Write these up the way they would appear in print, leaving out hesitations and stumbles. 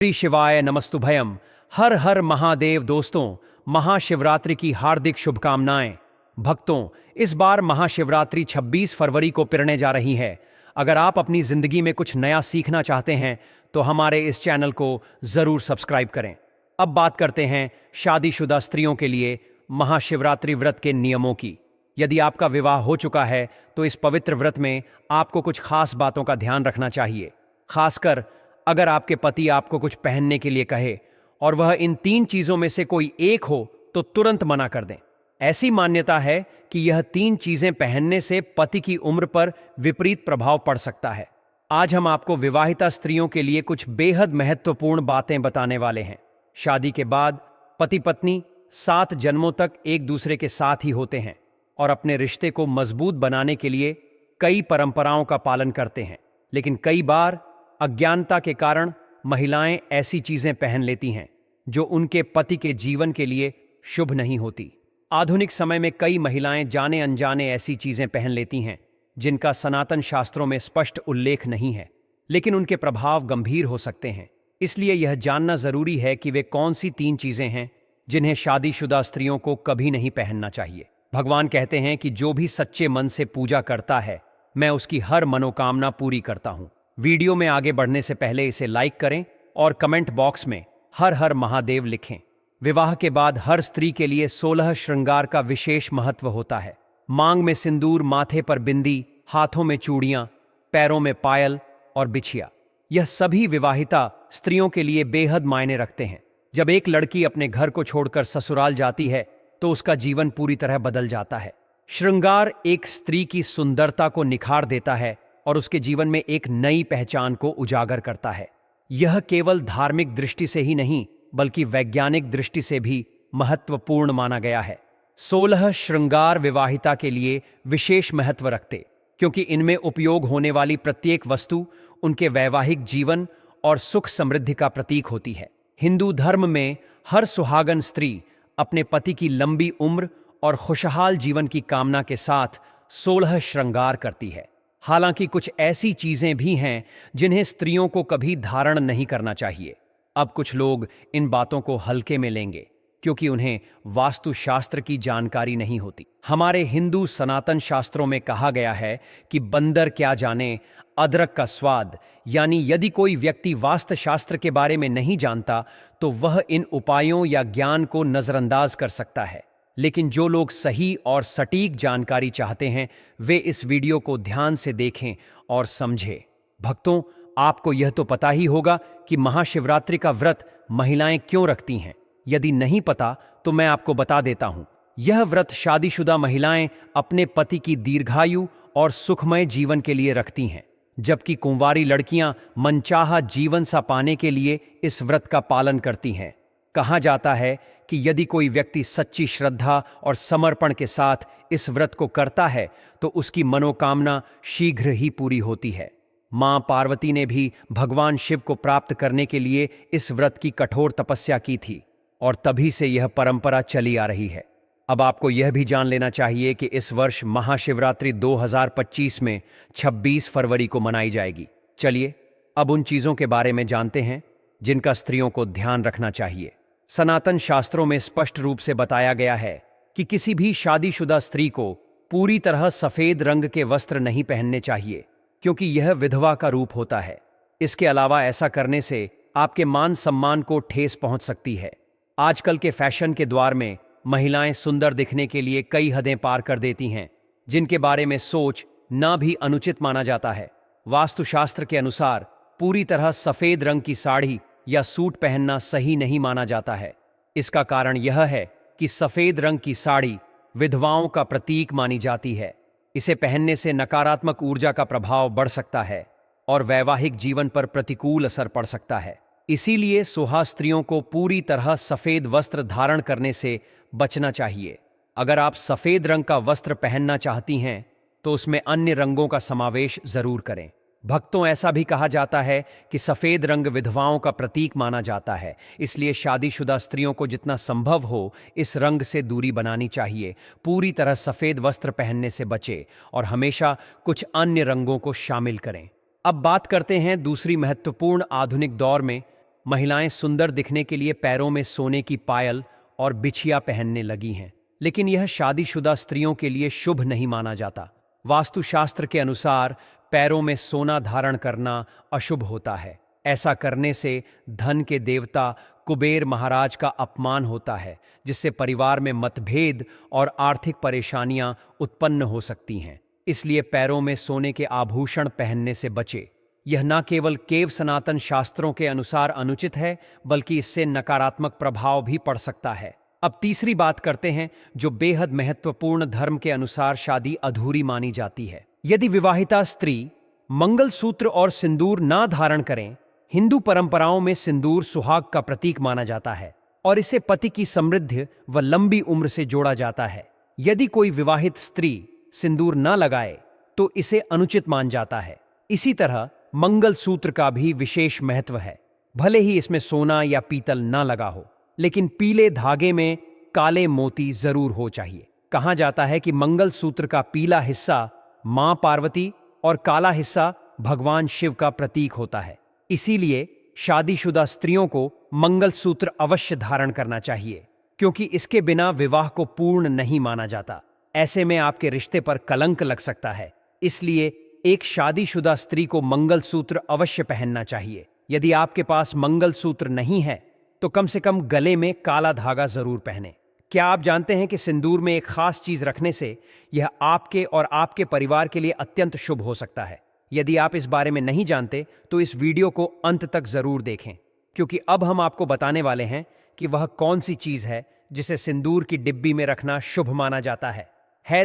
श्री शिवाय नमस्तुभयम। हर हर महादेव। दोस्तों, महाशिवरात्रि की हार्दिक शुभकामनाएं। भक्तों, इस बार महाशिवरात्रि 26 फरवरी को पिरने जा रही है। अगर आप अपनी जिंदगी में कुछ नया सीखना चाहते हैं तो हमारे इस चैनल को जरूर सब्सक्राइब करें। अब बात करते हैं शादीशुदा स्त्रियों के लिए महाशिवरात्रि व्रत के नियमों की। यदि आपका विवाह हो चुका है तो इस पवित्र व्रत में आपको कुछ खास बातों का ध्यान रखना चाहिए। खासकर अगर आपके पति आपको कुछ पहनने के लिए कहे और वह इन 3 चीजों में से कोई एक हो तो तुरंत मना कर दें। ऐसी मान्यता है कि यह 3 चीजें पहनने से पति की उम्र पर विपरीत प्रभाव पड़ सकता है। आज हम आपको विवाहिता स्त्रियों के लिए कुछ बेहद महत्वपूर्ण बातें बताने वाले हैं। शादी के बाद पति पत्नी 7 जन्मों तक एक दूसरे के साथ ही होते हैं और अपने रिश्ते को मजबूत बनाने के लिए कई परंपराओं का पालन करते हैं। लेकिन कई बार अज्ञानता के कारण महिलाएं ऐसी चीजें पहन लेती हैं जो उनके पति के जीवन के लिए शुभ नहीं होती। आधुनिक समय में कई महिलाएं जाने अनजाने ऐसी चीजें पहन लेती हैं जिनका सनातन शास्त्रों में स्पष्ट उल्लेख नहीं है, लेकिन उनके प्रभाव गंभीर हो सकते हैं। इसलिए यह जानना जरूरी है कि वे कौन सी 3 चीजें हैं जिन्हें शादीशुदा स्त्रियों को कभी नहीं पहनना चाहिए। भगवान कहते हैं कि जो भी सच्चे मन से पूजा करता है, मैं उसकी हर मनोकामना पूरी करता हूं। वीडियो में आगे बढ़ने से पहले इसे लाइक करें और कमेंट बॉक्स में हर हर महादेव लिखें। विवाह के बाद हर स्त्री के लिए 16 श्रृंगार का विशेष महत्व होता है। मांग में सिंदूर, माथे पर बिंदी, हाथों में चूड़ियां, पैरों में पायल और बिछिया। यह सभी विवाहिता स्त्रियों के लिए बेहद मायने रखते हैं। जब एक लड़की अपने घर को छोड़कर ससुराल जाती है तो उसका जीवन पूरी तरह बदल जाता है। श्रृंगार एक स्त्री की सुंदरता को निखार देता है और उसके जीवन में एक नई पहचान को उजागर करता है। यह केवल धार्मिक दृष्टि से ही नहीं बल्कि वैज्ञानिक दृष्टि से भी महत्वपूर्ण माना गया है। 16 श्रृंगार विवाहिता के लिए विशेष महत्व रखते क्योंकि इनमें उपयोग होने वाली प्रत्येक वस्तु उनके वैवाहिक जीवन और सुख समृद्धि का प्रतीक होती है। हिंदू धर्म में हर सुहागन स्त्री अपने पति की लंबी उम्र और खुशहाल जीवन की कामना के साथ 16 श्रृंगार करती है। हालांकि कुछ ऐसी चीजें भी हैं जिन्हें स्त्रियों को कभी धारण नहीं करना चाहिए। अब कुछ लोग इन बातों को हल्के में लेंगे क्योंकि उन्हें वास्तुशास्त्र की जानकारी नहीं होती। हमारे हिंदू सनातन शास्त्रों में कहा गया है कि बंदर क्या जाने अदरक का स्वाद, यानी यदि कोई व्यक्ति वास्तुशास्त्र के बारे में नहीं जानता तो वह इन उपायों या ज्ञान को नजरअंदाज कर सकता है। लेकिन जो लोग सही और सटीक जानकारी चाहते हैं वे इस वीडियो को ध्यान से देखें और समझें। भक्तों, आपको यह तो पता ही होगा कि महाशिवरात्रि का व्रत महिलाएं क्यों रखती हैं। यदि नहीं पता तो मैं आपको बता देता हूं। यह व्रत शादीशुदा महिलाएं अपने पति की दीर्घायु और सुखमय जीवन के लिए रखती हैं, जबकि कुंवारी लड़कियां मनचाहा जीवन सा पाने के लिए इस व्रत का पालन करती हैं। कहा जाता है कि यदि कोई व्यक्ति सच्ची श्रद्धा और समर्पण के साथ इस व्रत को करता है तो उसकी मनोकामना शीघ्र ही पूरी होती है। मां पार्वती ने भी भगवान शिव को प्राप्त करने के लिए इस व्रत की कठोर तपस्या की थी और तभी से यह परंपरा चली आ रही है। अब आपको यह भी जान लेना चाहिए कि इस वर्ष महाशिवरात्रि 2025 में 26 फरवरी को मनाई जाएगी। चलिए अब उन चीजों के बारे में जानते हैं जिनका स्त्रियों को ध्यान रखना चाहिए। सनातन शास्त्रों में स्पष्ट रूप से बताया गया है कि किसी भी शादीशुदा स्त्री को पूरी तरह सफेद रंग के वस्त्र नहीं पहनने चाहिए क्योंकि यह विधवा का रूप होता है। इसके अलावा ऐसा करने से आपके मान सम्मान को ठेस पहुंच सकती है। आजकल के फैशन के द्वार में महिलाएं सुंदर दिखने के लिए कई हदें पार कर देती हैं जिनके बारे में सोच ना भी अनुचित माना जाता है। वास्तुशास्त्र के अनुसार पूरी तरह सफेद रंग की साड़ी या सूट पहनना सही नहीं माना जाता है। इसका कारण यह है कि सफेद रंग की साड़ी विधवाओं का प्रतीक मानी जाती है। इसे पहनने से नकारात्मक ऊर्जा का प्रभाव बढ़ सकता है और वैवाहिक जीवन पर प्रतिकूल असर पड़ सकता है। इसीलिए सुहा स्त्रियों को पूरी तरह सफेद वस्त्र धारण करने से बचना चाहिए। अगर आप सफेद रंग का वस्त्र पहनना चाहती हैं तो उसमें अन्य रंगों का समावेश जरूर करें। भक्तों, ऐसा भी कहा जाता है कि सफेद रंग विधवाओं का प्रतीक माना जाता है, इसलिए शादीशुदा स्त्रियों को जितना संभव हो इस रंग से दूरी बनानी चाहिए। पूरी तरह सफेद वस्त्र पहनने से बचें और हमेशा कुछ अन्य रंगों को शामिल करें। अब बात करते हैं दूसरी महत्वपूर्ण आधुनिक दौर में महिलाएं सुंदर दिखने के लिए पैरों में सोने की पायल और बिछिया पहनने लगी हैं, लेकिन यह शादीशुदा स्त्रियों के लिए शुभ नहीं माना जाता। वास्तुशास्त्र के अनुसार पैरों में सोना धारण करना अशुभ होता है। ऐसा करने से धन के देवता कुबेर महाराज का अपमान होता है, जिससे परिवार में मतभेद और आर्थिक परेशानियां उत्पन्न हो सकती हैं। इसलिए पैरों में सोने के आभूषण पहनने से बचे। यह न केवल केव सनातन शास्त्रों के अनुसार अनुचित है, बल्कि इससे नकारात्मक प्रभाव भी पड़ सकता है। अब तीसरी बात करते हैं, जो बेहद महत्वपूर्ण धर्म के अनुसार शादी अधूरी मानी जाती है। यदि विवाहिता स्त्री मंगलसूत्र और सिंदूर ना धारण करें, हिंदू परंपराओं में सिंदूर सुहाग का प्रतीक माना जाता है और इसे पति की समृद्धि व लंबी उम्र से जोड़ा जाता है। यदि कोई विवाहित स्त्री सिंदूर न लगाए तो इसे अनुचित मान जाता है। इसी तरह मंगलसूत्र का भी विशेष महत्व है। भले ही इसमें सोना या पीतल न लगा हो, लेकिन पीले धागे में काले मोती जरूर हो चाहिए। कहा जाता है कि मंगलसूत्र का पीला हिस्सा मां पार्वती और काला हिस्सा भगवान शिव का प्रतीक होता है। इसीलिए शादीशुदा स्त्रियों को मंगलसूत्र अवश्य धारण करना चाहिए, क्योंकि इसके बिना विवाह को पूर्ण नहीं माना जाता। ऐसे में आपके रिश्ते पर कलंक लग सकता है। इसलिए एक शादीशुदा स्त्री को मंगलसूत्र अवश्य पहनना चाहिए। यदि आपके पास मंगलसूत्र नहीं है तो कम से कम गले में काला धागा जरूर पहने। क्या आप जानते हैं कि सिंदूर में एक खास चीज रखने से यह आपके और आपके परिवार के लिए अत्यंत शुभ हो सकता है? यदि आप इस बारे में नहीं जानते तो इस वीडियो को अंत तक जरूर देखें, क्योंकि अब हम आपको बताने वाले हैं कि वह कौन सी चीज है जिसे सिंदूर की डिब्बी में रखना शुभ माना जाता है।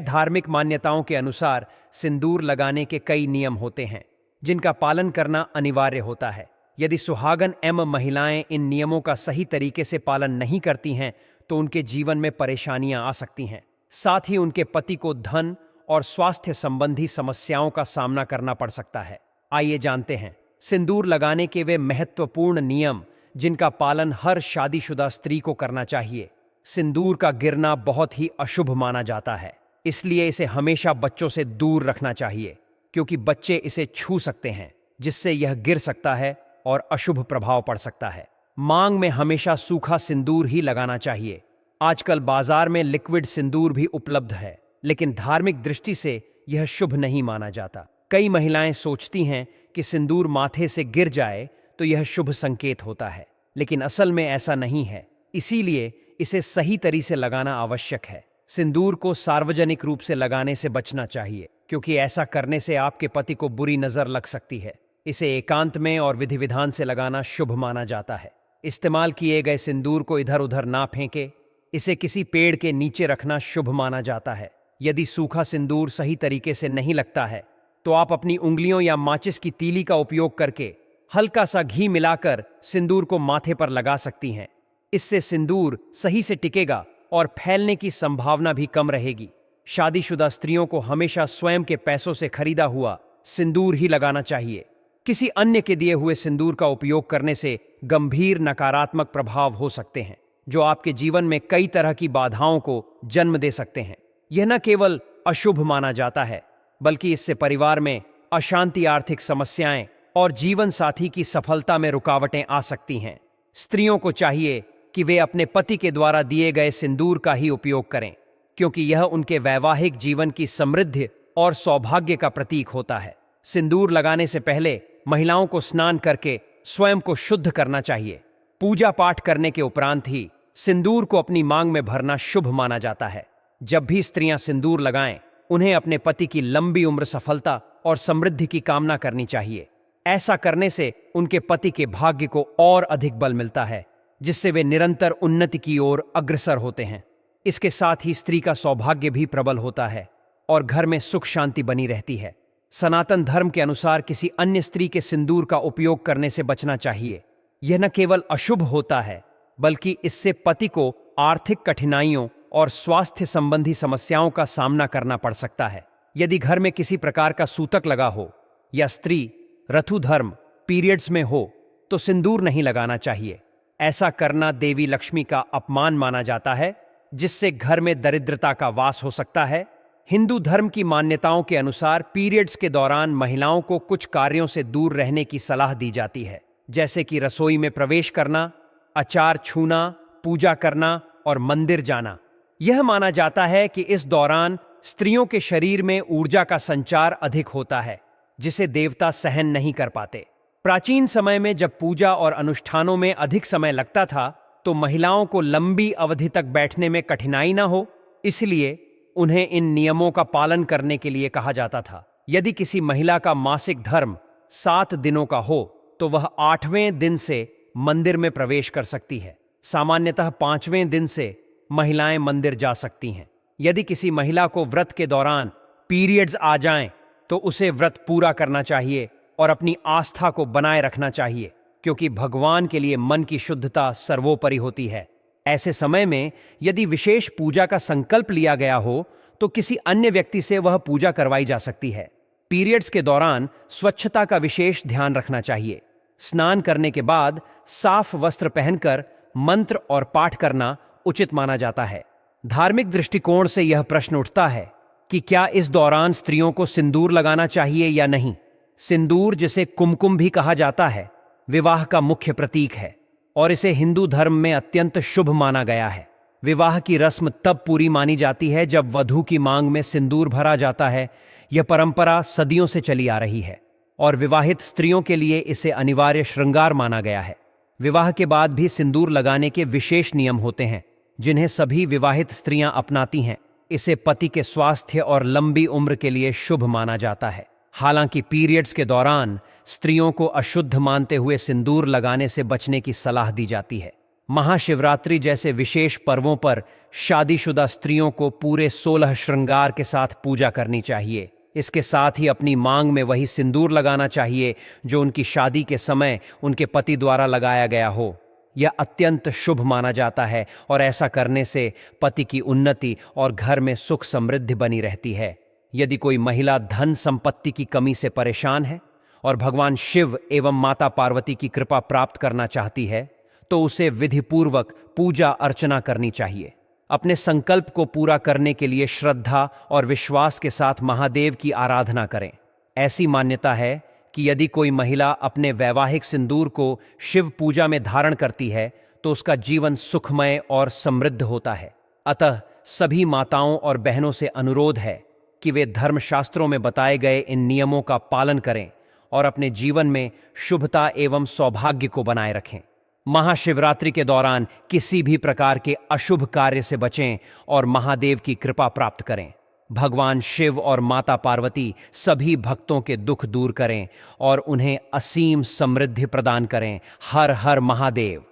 धार्मिक मान्यताओं के अनुसार सिंदूर लगाने के कई नियम होते हैं, जिनका पालन करना अनिवार्य होता है। यदि सुहागन महिलाएं इन नियमों का सही तरीके से पालन नहीं करती हैं तो उनके जीवन में परेशानियां आ सकती हैं। साथ ही उनके पति को धन और स्वास्थ्य संबंधी समस्याओं का सामना करना पड़ सकता है। आइए जानते हैं सिंदूर लगाने के वे महत्वपूर्ण नियम जिनका पालन हर शादीशुदा स्त्री को करना चाहिए। सिंदूर का गिरना बहुत ही अशुभ माना जाता है, इसलिए इसे हमेशा बच्चों से दूर रखना चाहिए, क्योंकि बच्चे इसे छू सकते हैं, जिससे यह गिर सकता है और अशुभ प्रभाव पड़ सकता है। मांग में हमेशा सूखा सिंदूर ही लगाना चाहिए। आजकल बाजार में लिक्विड सिंदूर भी उपलब्ध है, लेकिन धार्मिक दृष्टि से यह शुभ नहीं माना जाता। कई महिलाएं सोचती हैं कि सिंदूर माथे से गिर जाए तो यह शुभ संकेत होता है, लेकिन असल में ऐसा नहीं है। इसीलिए इसे सही तरीके से लगाना आवश्यक है। सिंदूर को सार्वजनिक रूप से लगाने से बचना चाहिए, क्योंकि ऐसा करने से आपके पति को बुरी नजर लग सकती है। इसे एकांत में और विधि विधान से लगाना शुभ माना जाता है। इस्तेमाल किए गए सिंदूर को इधर उधर ना फेंके। इसे किसी पेड़ के नीचे रखना शुभ माना जाता है। यदि सूखा सिंदूर सही तरीके से नहीं लगता है तो आप अपनी उंगलियों या माचिस की तीली का उपयोग करके हल्का सा घी मिलाकर सिंदूर को माथे पर लगा सकती हैं। इससे सिंदूर सही से टिकेगा और फैलने की संभावना भी कम रहेगी। शादीशुदा स्त्रियों को हमेशा स्वयं के पैसों से खरीदा हुआ सिंदूर ही लगाना चाहिए। किसी अन्य के दिए हुए सिंदूर का उपयोग करने से गंभीर नकारात्मक प्रभाव हो सकते हैं, जो आपके जीवन में कई तरह की बाधाओं को जन्म दे सकते हैं। यह न केवल अशुभ माना जाता है, बल्कि इससे परिवार में अशांति, आर्थिक समस्याएं और जीवन साथी की सफलता में रुकावटें आ सकती हैं। स्त्रियों को चाहिए कि वे अपने पति के द्वारा दिए गए सिंदूर का ही उपयोग करें, क्योंकि यह उनके वैवाहिक जीवन की समृद्धि और सौभाग्य का प्रतीक होता है। सिंदूर लगाने से पहले महिलाओं को स्नान करके स्वयं को शुद्ध करना चाहिए। पूजा पाठ करने के उपरांत ही सिंदूर को अपनी मांग में भरना शुभ माना जाता है। जब भी स्त्रियां सिंदूर लगाएं, उन्हें अपने पति की लंबी उम्र, सफलता और समृद्धि की कामना करनी चाहिए। ऐसा करने से उनके पति के भाग्य को और अधिक बल मिलता है, जिससे वे निरंतर उन्नति की ओर अग्रसर होते हैं। इसके साथ ही स्त्री का सौभाग्य भी प्रबल होता है और घर में सुख शांति बनी रहती है। सनातन धर्म के अनुसार किसी अन्य स्त्री के सिंदूर का उपयोग करने से बचना चाहिए। यह न केवल अशुभ होता है, बल्कि इससे पति को आर्थिक कठिनाइयों और स्वास्थ्य संबंधी समस्याओं का सामना करना पड़ सकता है। यदि घर में किसी प्रकार का सूतक लगा हो या स्त्री ऋतुधर्म पीरियड्स में हो तो सिंदूर नहीं लगाना चाहिए। ऐसा करना देवी लक्ष्मी का अपमान माना जाता है, जिससे घर में दरिद्रता का वास हो सकता है। हिंदू धर्म की मान्यताओं के अनुसार पीरियड्स के दौरान महिलाओं को कुछ कार्यों से दूर रहने की सलाह दी जाती है, जैसे कि रसोई में प्रवेश करना, अचार छूना, पूजा करना और मंदिर जाना। यह माना जाता है कि इस दौरान स्त्रियों के शरीर में ऊर्जा का संचार अधिक होता है, जिसे देवता सहन नहीं कर पाते। प्राचीन समय में जब पूजा और अनुष्ठानों में अधिक समय लगता था, तो महिलाओं को लंबी अवधि तक बैठने में कठिनाई न हो, इसलिए उन्हें इन नियमों का पालन करने के लिए कहा जाता था। यदि किसी महिला का मासिक धर्म 7 दिनों का हो, तो वह 8वें दिन से मंदिर में प्रवेश कर सकती है। सामान्यतः 5वें दिन से महिलाएं मंदिर जा सकती हैं। यदि किसी महिला को व्रत के दौरान पीरियड्स आ जाएं, तो उसे व्रत पूरा करना चाहिए और अपनी आस्था को बनाए रखना चाहिए, क्योंकि भगवान के लिए मन की शुद्धता सर्वोपरि होती है। ऐसे समय में यदि विशेष पूजा का संकल्प लिया गया हो, तो किसी अन्य व्यक्ति से वह पूजा करवाई जा सकती है। पीरियड्स के दौरान स्वच्छता का विशेष ध्यान रखना चाहिए। स्नान करने के बाद साफ वस्त्र पहनकर मंत्र और पाठ करना उचित माना जाता है। धार्मिक दृष्टिकोण से यह प्रश्न उठता है कि क्या इस दौरान स्त्रियों को सिंदूर लगाना चाहिए या नहीं। सिंदूर, जिसे कुमकुम भी कहा जाता है, विवाह का मुख्य प्रतीक है और इसे हिंदू धर्म में अत्यंत शुभ माना गया है। विवाह की रस्म तब पूरी मानी जाती है जब वधू की मांग में सिंदूर भरा जाता है। यह परंपरा सदियों से चली आ रही है और विवाहित स्त्रियों के लिए इसे अनिवार्य श्रृंगार माना गया है। विवाह के बाद भी सिंदूर लगाने के विशेष नियम होते हैं, जिन्हें सभी विवाहित स्त्रियां अपनाती हैं। इसे पति के स्वास्थ्य और लंबी उम्र के लिए शुभ माना जाता है। हालांकि पीरियड्स के दौरान स्त्रियों को अशुद्ध मानते हुए सिंदूर लगाने से बचने की सलाह दी जाती है। महाशिवरात्रि जैसे विशेष पर्वों पर शादीशुदा स्त्रियों को पूरे 16 श्रृंगार के साथ पूजा करनी चाहिए। इसके साथ ही अपनी मांग में वही सिंदूर लगाना चाहिए जो उनकी शादी के समय उनके पति द्वारा लगाया गया हो। यह अत्यंत शुभ माना जाता है और ऐसा करने से पति की उन्नति और घर में सुख समृद्धि बनी रहती है। यदि कोई महिला धन संपत्ति की कमी से परेशान है और भगवान शिव एवं माता पार्वती की कृपा प्राप्त करना चाहती है, तो उसे विधिपूर्वक पूजा अर्चना करनी चाहिए। अपने संकल्प को पूरा करने के लिए श्रद्धा और विश्वास के साथ महादेव की आराधना करें। ऐसी मान्यता है कि यदि कोई महिला अपने वैवाहिक सिंदूर को शिव पूजा में धारण करती है, तो उसका जीवन सुखमय और समृद्ध होता है। अतः सभी माताओं और बहनों से अनुरोध है कि वे धर्मशास्त्रों में बताए गए इन नियमों का पालन करें और अपने जीवन में शुभता एवं सौभाग्य को बनाए रखें। महाशिवरात्रि के दौरान किसी भी प्रकार के अशुभ कार्य से बचें और महादेव की कृपा प्राप्त करें। भगवान शिव और माता पार्वती सभी भक्तों के दुख दूर करें और उन्हें असीम समृद्धि प्रदान करें। हर हर महादेव।